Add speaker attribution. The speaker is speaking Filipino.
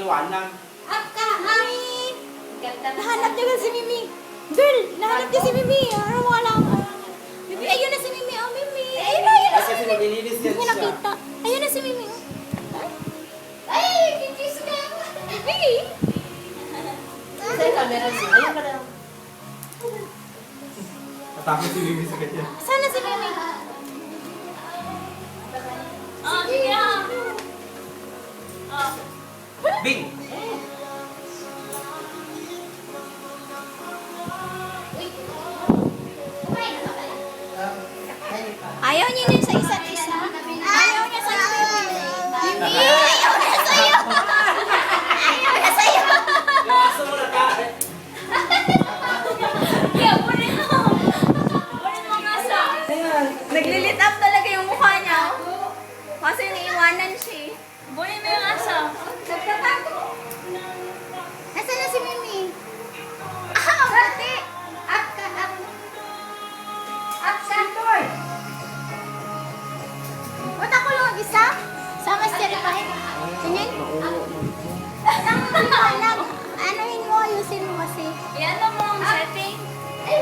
Speaker 1: iwanan.
Speaker 2: Nahanap niya si Mimi. Girl, nahanap niya si Mimi. Ano wala ko. Mimi, ayun na si Mimi. Oh, Mimi. Ayun na si
Speaker 1: Kasi
Speaker 2: Mimi.
Speaker 1: maglilinis yan
Speaker 2: Hindi
Speaker 1: siya.
Speaker 2: nakita. Ayun na si Mimi. Ay, kikiss ka. Mimi.
Speaker 3: Sa camera siya. Ayun ka lang.
Speaker 1: Natakot si Mimi sa kanya.
Speaker 2: Sana si Mimi.
Speaker 4: Oh, sige ha. Oh.
Speaker 1: Bing!
Speaker 2: Ayaw niya din sa isa't isa. Ayaw niya sa Mimi. Mimi, ayaw niya sa'yo. Ayaw niya sa'yo.
Speaker 1: Yung aso mo na ka.
Speaker 4: Yeah, kunin mo. Kunin mo nga sa.
Speaker 2: Naglilit up talaga yung mukha niya. Kasi iniiwanan siya.
Speaker 4: Kunin mo yung aso.
Speaker 2: Nasaan na si Mimi? Ah, Berti! Up ka, up. Up ka. Ba't ako lang mag-isa? Sama si Ripahin. Tingin? Anuhin mo, ayusin mo kasi.
Speaker 4: Iyan mo ang setting.